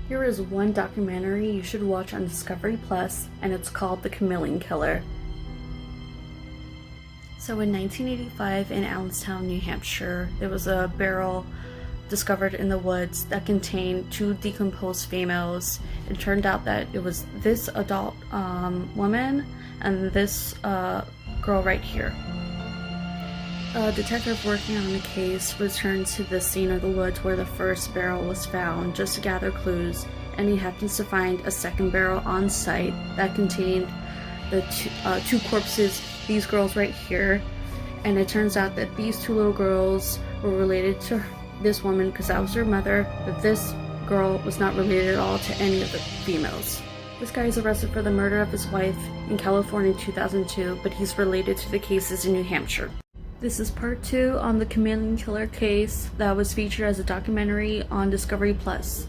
Here is one documentary you should watch on Discovery Plus, and it's called The Chameleon Killer. So in 1985 in Allenstown, New Hampshire, there was a barrel discovered in the woods that contained 2 decomposed females. It turned out that it was this adult woman and this girl right here. A detective working on the case returned to the scene of the woods where the first barrel was found just to gather clues, and he happens to find a second barrel on site that contained the 2 corpses, these girls right here. And it turns out that these 2 little girls were related to this woman because that was her mother, but this girl was not related at all to any of the females. This guy is arrested for the murder of his wife in California in 2002, but he's related to the cases in New Hampshire. This is part 2 on the Chameleon Killer case that was featured as a documentary on Discovery Plus.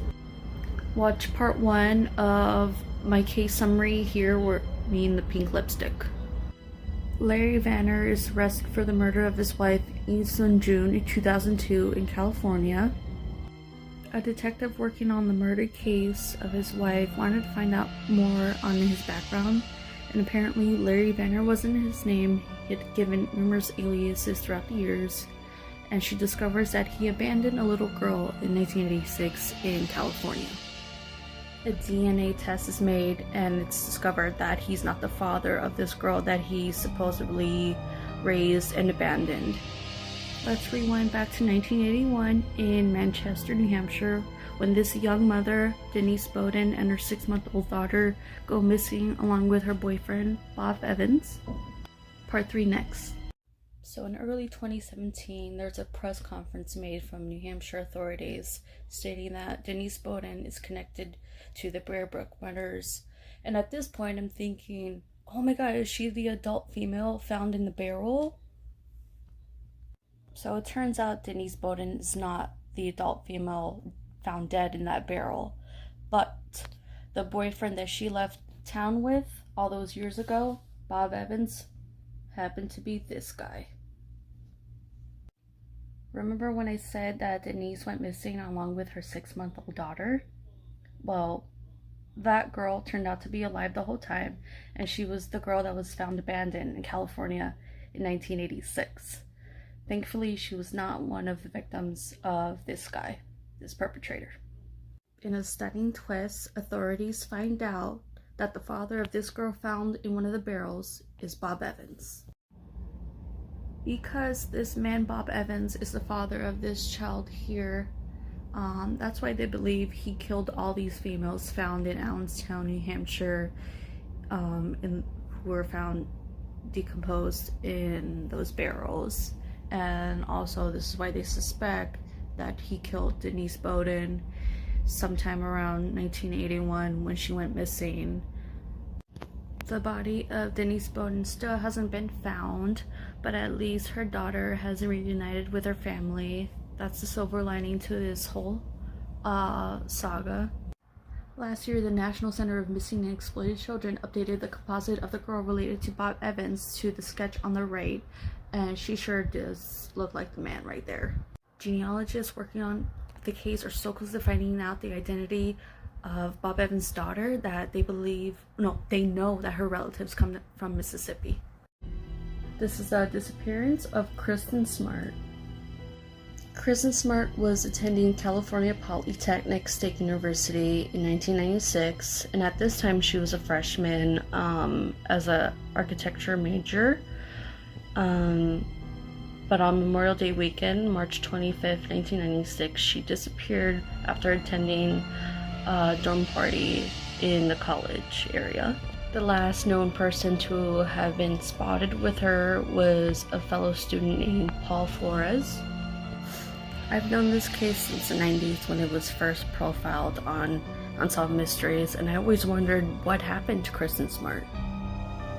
Watch part 1 of my case summary here, where me in the pink lipstick. Larry Vanner is arrested for the murder of his wife Lee June in 2002 in California. A detective working on the murder case of his wife wanted to find out more on his background, and apparently Larry Vanner wasn't his name. He had given numerous aliases throughout the years, and she discovers that he abandoned a little girl in 1986 in California. A DNA test is made, and it's discovered that he's not the father of this girl that he supposedly raised and abandoned. Let's rewind back to 1981 in Manchester, New Hampshire, when this young mother, Denise Bowden, and her 6-month-old daughter go missing along with her boyfriend, Bob Evans. Part 3 next. So in early 2017, there's a press conference made from New Hampshire authorities stating that Denise Bowden is connected to the Bearbrook murders. And at this point, I'm thinking, oh my god, is she the adult female found in the barrel? So it turns out Denise Bowden is not the adult female found dead in that barrel, but the boyfriend that she left town with all those years ago, Bob Evans, happened to be this guy. Remember when I said that Denise went missing along with her 6-month-old daughter? Well, that girl turned out to be alive the whole time, and she was the girl that was found abandoned in California in 1986. Thankfully, she was not one of the victims of this guy, this perpetrator. In a stunning twist, authorities find out that the father of this girl found in one of the barrels is Bob Evans. Because this man, Bob Evans, is the father of this child here, that's why they believe he killed all these females found in Allenstown, New Hampshire, who were found decomposed in those barrels. And also this is why they suspect that he killed Denise Bowden sometime around 1981 when she went missing. The body of Denise Bowden still hasn't been found, but at least her daughter has reunited with her family. That's the silver lining to this whole saga. Last year, the National Center of Missing and Exploited Children updated the composite of the girl related to Bob Evans to the sketch on the right, and she sure does look like the man right there. Genealogists working on the case are so close to finding out the identity of Bob Evans' daughter that they know that her relatives come from Mississippi. This is the disappearance of Kristen Smart. Kristen Smart was attending California Polytechnic State University in 1996, and at this time she was a freshman as an architecture major. But on Memorial Day weekend, March 25th, 1996, she disappeared after attending a dorm party in the college area. The last known person to have been spotted with her was a fellow student named Paul Flores. I've known this case since the 90s when it was first profiled on Unsolved Mysteries, and I always wondered what happened to Kristen Smart.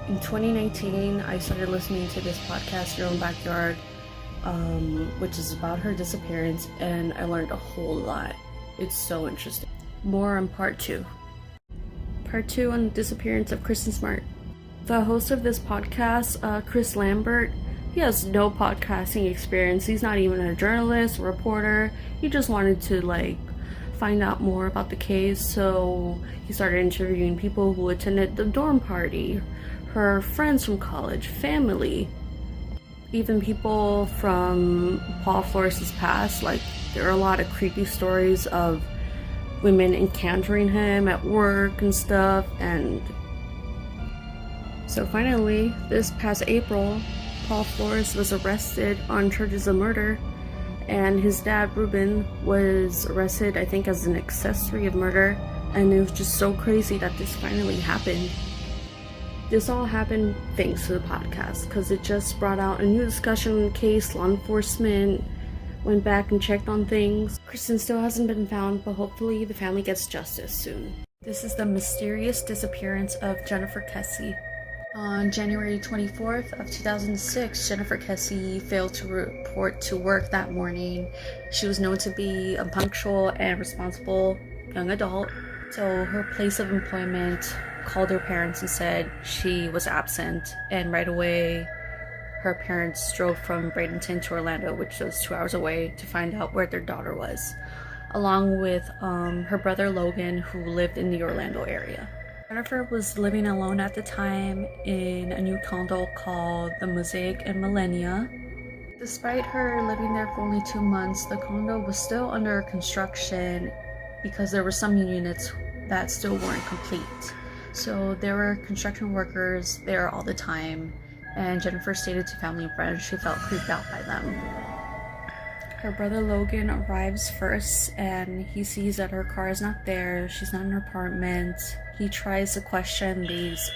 In 2019, I started listening to this podcast, Your Own Backyard, which is about her disappearance, and I learned a whole lot. It's so interesting. More on part 2. Part 2 on the disappearance of Kristen Smart. The host of this podcast, Chris Lambert, he has no podcasting experience. He's not even a journalist, reporter. He just wanted to find out more about the case, so he started interviewing people who attended the dorm party, her friends from college, family, even people from Paul Flores' past. Like, there are a lot of creepy stories of women encountering him at work and stuff. And so finally, this past April, Paul Flores was arrested on charges of murder, and his dad, Ruben, was arrested, I think, as an accessory of murder. And it was just so crazy that this finally happened. This all happened thanks to the podcast, because it just brought out a new discussion on the case. Law enforcement went back and checked on things. Kristen still hasn't been found, but hopefully the family gets justice soon. This is the mysterious disappearance of Jennifer Kesse. On January 24th of 2006, Jennifer Kesse failed to report to work that morning. She was known to be a punctual and responsible young adult, so her place of employment called her parents and said she was absent, and right away her parents drove from Bradenton to Orlando, which was 2 hours away, to find out where their daughter was, along with her brother Logan, who lived in the Orlando area. Jennifer was living alone at the time in a new condo called the Mosaic in Millenia. Despite her living there for only 2 months, the condo was still under construction because there were some units that still weren't complete. So there were construction workers there all the time, and Jennifer stated to family and friends she felt creeped out by them. Her brother Logan arrives first, and he sees that her car is not there. She's not in her apartment. He tries to question these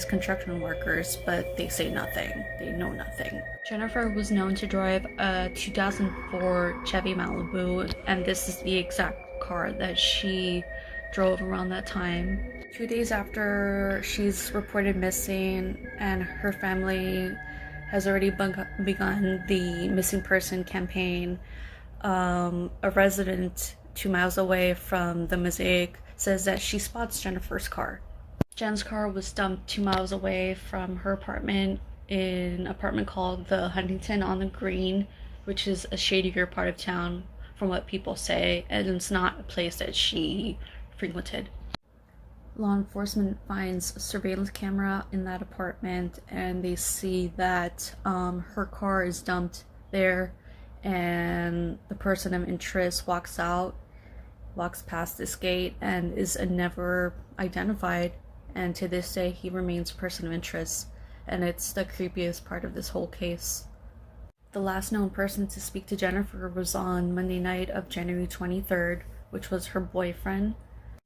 construction workers, but they say nothing. They know nothing. Jennifer was known to drive a 2004 Chevy Malibu, and this is the exact car that she drove around that time. 2 days after she's reported missing, and her family has already begun the missing person campaign, a resident 2 miles away from the Mosaic says that she spots Jennifer's car. Jen's car was dumped 2 miles away from her apartment in an apartment called the Huntington on the Green, which is a shadier part of town from what people say, and it's not a place that she frequented. Law enforcement finds a surveillance camera in that apartment, and they see that her car is dumped there, and the person of interest walks past this gate and is never identified, and to this day he remains a person of interest, and it's the creepiest part of this whole case. The last known person to speak to Jennifer was on Monday night of January 23rd, which was her boyfriend.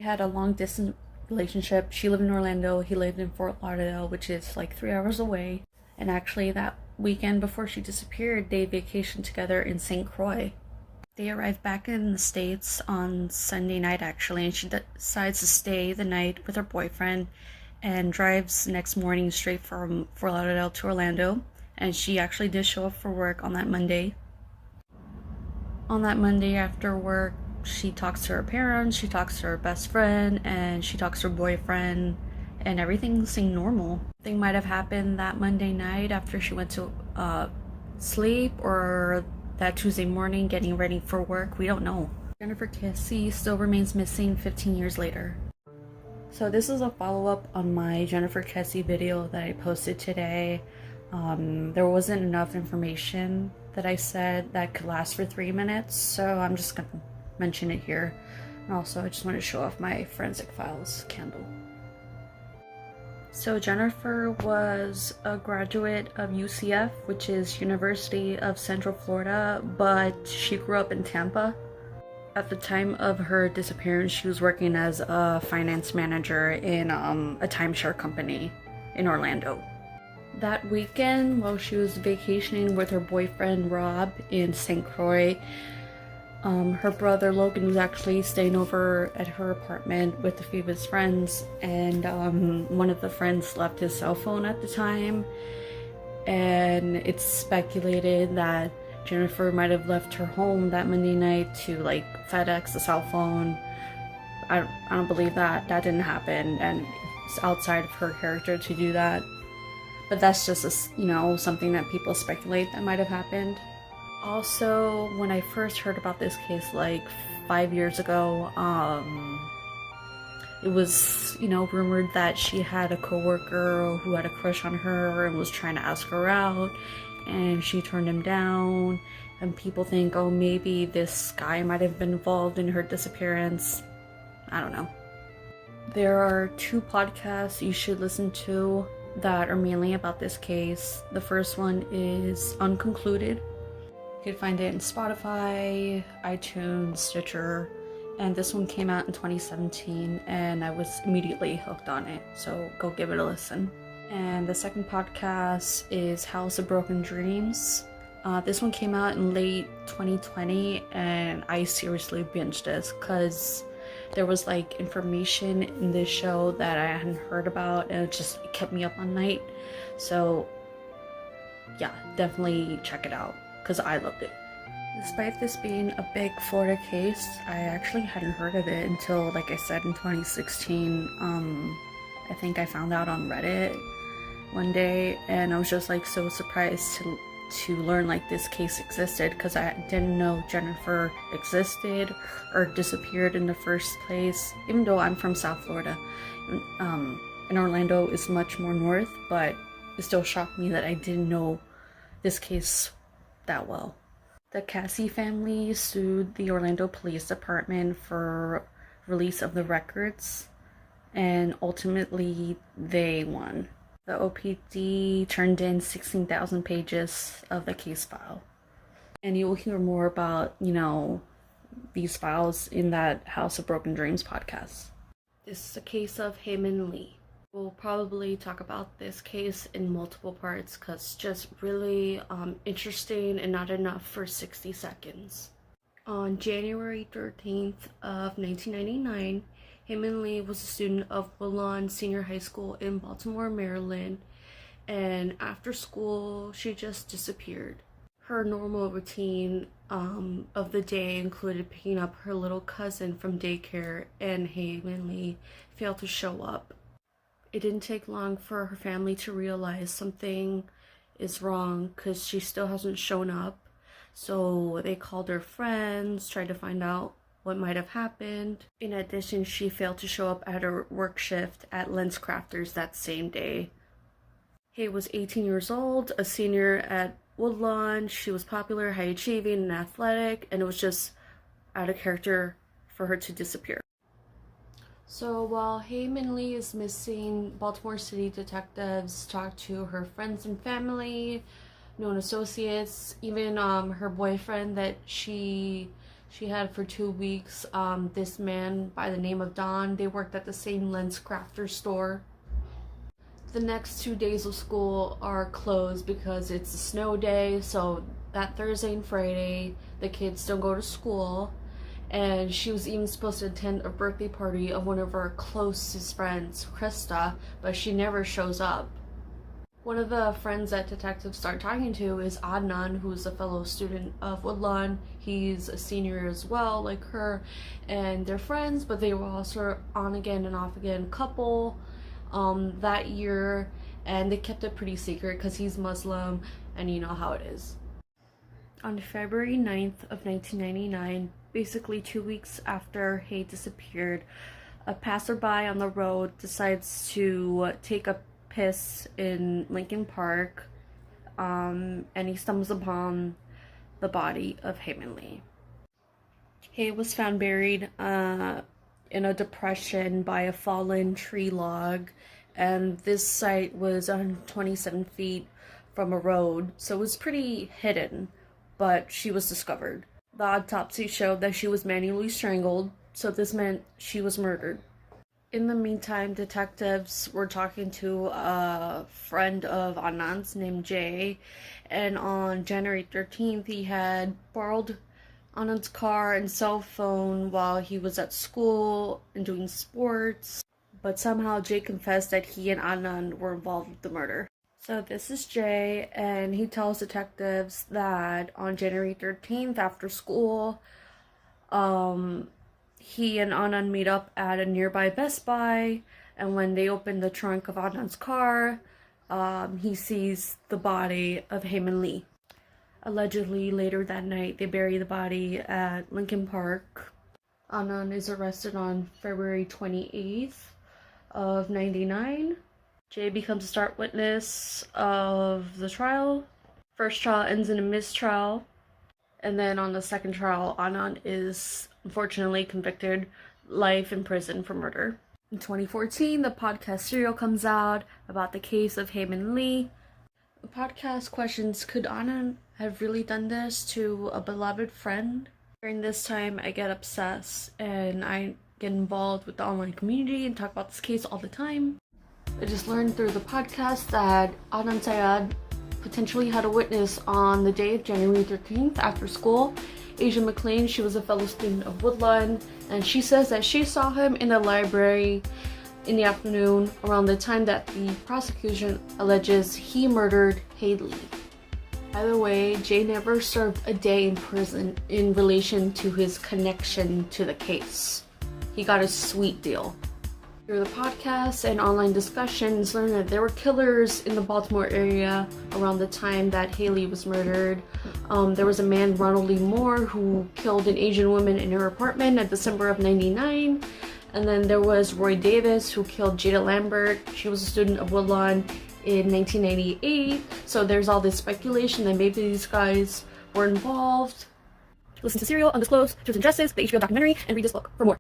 They had a long distance relationship. She lived in Orlando, he lived in Fort Lauderdale, which is like 3 hours away. And actually that weekend before she disappeared, they vacationed together in St. Croix. They arrived back in the States on Sunday night actually, and she decides to stay the night with her boyfriend and drives next morning straight from Fort Lauderdale to Orlando. And she actually did show up for work on that Monday. On that Monday after work, she talks to her parents, she talks to her best friend, and she talks to her boyfriend, and everything seemed normal. Something might have happened that Monday night after she went to sleep, or that Tuesday morning getting ready for work. We don't know. Jennifer Kesse still remains missing 15 years later. So this is a follow-up on my Jennifer Kesse video that I posted today. There wasn't enough information that I said that could last for 3 minutes, so I'm just gonna mention it here. And also I just want to show off my Forensic Files candle. So Jennifer was a graduate of UCF, which is University of Central Florida, but she grew up in Tampa. At the time of her disappearance, she was working as a finance manager in a timeshare company in Orlando. That weekend, while she was vacationing with her boyfriend Rob in St. Croix, her brother Logan was actually staying over at her apartment with a few of his friends, and one of the friends left his cell phone at the time, and it's speculated that Jennifer might have left her home that Monday night to like FedEx the cell phone. I don't believe that didn't happen, and it's outside of her character to do that, but that's just something that people speculate that might have happened. Also, when I first heard about this case like 5 years ago. It was, rumored that she had a coworker who had a crush on her and was trying to ask her out, and she turned him down. And people think, oh, maybe this guy might have been involved in her disappearance. I don't know. There are 2 podcasts you should listen to that are mainly about this case. The first one is Unconcluded. You can find it in Spotify, iTunes, Stitcher, and this one came out in 2017 and I was immediately hooked on it, so go give it a listen. And the second podcast is House of Broken Dreams. This one came out in late 2020 and I seriously binged this because there was like information in this show that I hadn't heard about, and it kept me up all night. So yeah, definitely check it out because I loved it. Despite this being a big Florida case, I actually hadn't heard of it until, like I said, in 2016. I think I found out on Reddit one day, and I was just like so surprised to learn like this case existed, because I didn't know Jennifer existed or disappeared in the first place, even though I'm from South Florida. And Orlando is much more north, but it still shocked me that I didn't know this case that well. The Kesse family sued the Orlando Police Department for release of the records, and ultimately they won. The OPD turned in 16,000 pages of the case file. And you will hear more about, these files in that House of Broken Dreams podcast. This is a case of Hae-Min Lee. We'll probably talk about this case in multiple parts because it's just really interesting and not enough for 60 seconds. On January 13th of 1999, Hae-Min Lee was a student of Woodlawn Senior High School in Baltimore, Maryland, and after school, she just disappeared. Her normal routine of the day included picking up her little cousin from daycare, and Hae-Min Lee failed to show up. It didn't take long for her family to realize something is wrong because she still hasn't shown up, so they called her friends, tried to find out what might have happened. In addition, she failed to show up at her work shift at Lens Crafters that same day. Hae was 18 years old, a senior at Woodlawn. She was popular, high achieving, and athletic, and it was just out of character for her to disappear. So while Hae-Min Lee is missing, Baltimore City detectives talked to her friends and family, known associates, even her boyfriend that she had for 2 weeks, this man by the name of Don. They worked at the same Lens Crafter store. The next 2 days of school are closed because it's a snow day, so that Thursday and Friday the kids don't go to school, and she was even supposed to attend a birthday party of one of her closest friends, Krista, but she never shows up. One of the friends that detectives start talking to is Adnan, who's a fellow student of Woodlawn. He's a senior as well, like her, and they're friends, but they were also on again and off again couple that year, and they kept it pretty secret because he's Muslim, and you know how it is. On February 9th of 1999, basically 2 weeks after Hae disappeared, a passerby on the road decides to take a piss in Lincoln Park, and he stumbles upon the body of Hae-Min Lee. Hae was found buried in a depression by a fallen tree log, and this site was 127 feet from a road, so it was pretty hidden, but she was discovered. The autopsy showed that she was manually strangled, so this meant she was murdered. In the meantime, detectives were talking to a friend of Adnan's named Jay, and on January 13th, he had borrowed Adnan's car and cell phone while he was at school and doing sports, but somehow Jay confessed that he and Adnan were involved with the murder. So this is Jay, and he tells detectives that on January 13th after school, he and Adnan meet up at a nearby Best Buy, and when they open the trunk of Adnan's car, he sees the body of Hae-Min Lee. Allegedly, later that night, they bury the body at Lincoln Park. Adnan is arrested on February 28th of 99. Jay becomes a star witness of the trial. First trial ends in a mistrial. And then on the second trial, Adnan is unfortunately convicted life in prison for murder. In 2014, the podcast serial comes out about the case of Hae-min Lee. The podcast questions, could Adnan have really done this to a beloved friend? During this time, I get obsessed and I get involved with the online community and talk about this case all the time. I just learned through the podcast that Adnan Syed potentially had a witness on the day of January 13th after school. Asia McLean, she was a fellow student of Woodlawn, and she says that she saw him in the library in the afternoon around the time that the prosecution alleges he murdered Haley. By the way, Jay never served a day in prison in relation to his connection to the case. He got a sweet deal. Through the podcast and online discussions, learned that there were killers in the Baltimore area around the time that Haley was murdered. There was a man, Ronald Lee Moore, who killed an Asian woman in her apartment in December of 99. And then there was Roy Davis, who killed Jada Lambert. She was a student of Woodlawn in 1998. So there's all this speculation that maybe these guys were involved. Listen to Serial, Undisclosed, Truth and Justice, the HBO documentary, and read this book for more.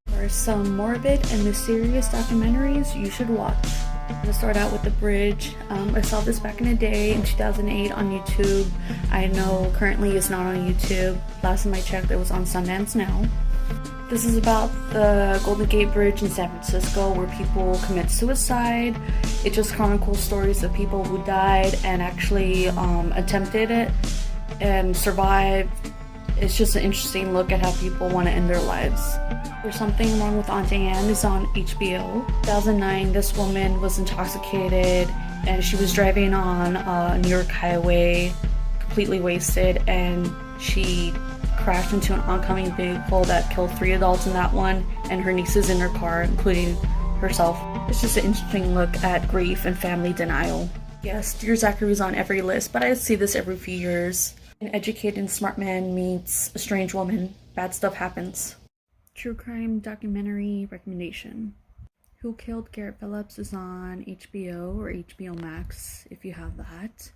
There are some morbid and mysterious documentaries you should watch. I'm gonna start out with The Bridge. I saw this back in the day in 2008 on YouTube. I know currently it's not on YouTube. Last time I checked, it was on Sundance Now. This is about the Golden Gate Bridge in San Francisco where people commit suicide. It just chronicles stories of people who died and actually attempted it and survived. It's just an interesting look at how people want to end their lives. There's Something Wrong with Aunt Anne is on HBO. 2009, this woman was intoxicated and she was driving on a New York highway, completely wasted, and she crashed into an oncoming vehicle that killed 3 adults in that one, and her nieces in her car, including herself. It's just an interesting look at grief and family denial. Yes, Dear Zachary's on every list, but I see this every few years. An educated and smart man meets a strange woman. Bad stuff happens. True crime documentary recommendation. Who Killed Garrett Phillips is on HBO or HBO Max if you have that.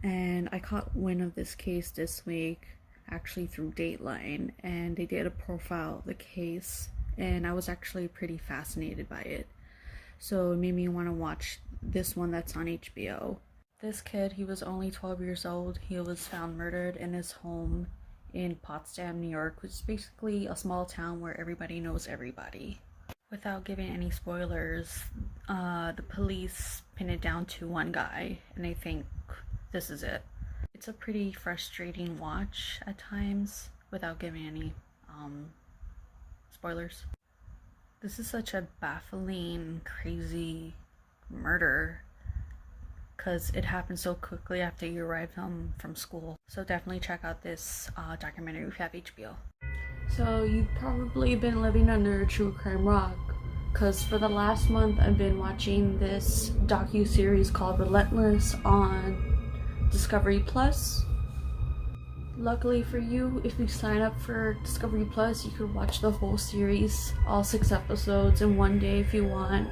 And I caught wind of this case this week, actually through Dateline, and they did a profile of the case, and I was actually pretty fascinated by it. So it made me want to watch this one that's on HBO. This kid, he was only 12 years old. He was found murdered in his home in Potsdam, New York, which is basically a small town where everybody knows everybody. Without giving any spoilers, the police pin it down to one guy, and they think this is it. It's a pretty frustrating watch at times, without giving any spoilers. This is such a baffling, crazy murder, because it happened so quickly after you arrived home from school. So definitely check out this documentary if you have HBO. So you've probably been living under a true crime rock, because for the last month I've been watching this docu-series called Relentless on Discovery Plus. Luckily for you, if you sign up for Discovery Plus, you could watch the whole series, all 6 episodes in one day if you want.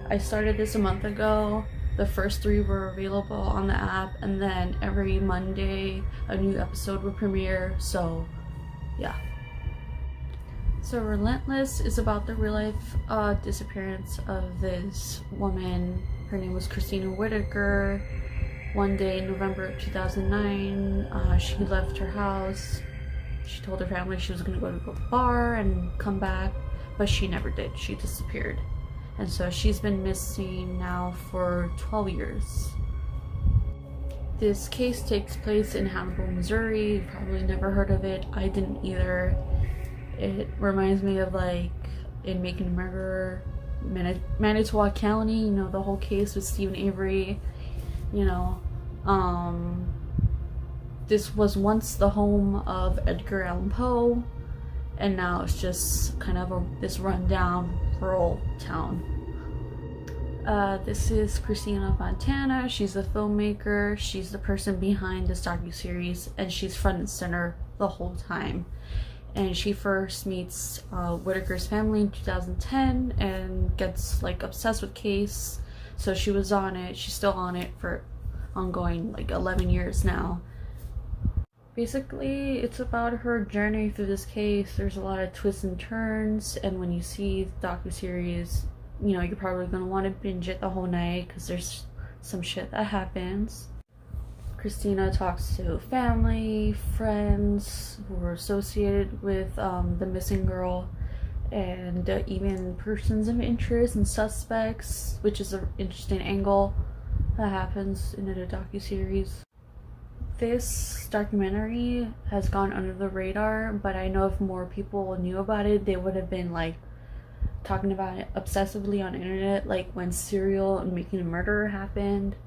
I started this a month ago. The first 3 were available on the app, and then every Monday a new episode will premiere, so yeah. So Relentless is about the real life disappearance of this woman. Her name was Christina Whitaker. One day in November of 2009, she left her house. She told her family she was going to go to the bar and come back, but she never did. She disappeared. And so she's been missing now for 12 years. This case takes place in Hannibal, Missouri. You've probably never heard of it. I didn't either. It reminds me of like in Making a Murderer, Manitowoc County, you know, the whole case with Stephen Avery. You know, this was once the home of Edgar Allan Poe, and now it's just kind of this rundown rural town. This is Christina Fontana. She's a filmmaker. She's the person behind this docuseries, and she's front and center the whole time. And she first meets Whitaker's family in 2010 and gets like obsessed with Case. So she was on it. She's still on it for ongoing like 11 years now. Basically, it's about her journey through this case. There's a lot of twists and turns, and when you see the docuseries, you know, you're probably gonna want to binge it the whole night because there's some shit that happens. Christina talks to family, friends who are associated with the missing girl, and even persons of interest and suspects, which is an interesting angle that happens in a docuseries. This documentary has gone under the radar, but I know if more people knew about it, they would have been like talking about it obsessively on the internet, like when Serial and Making a Murderer happened.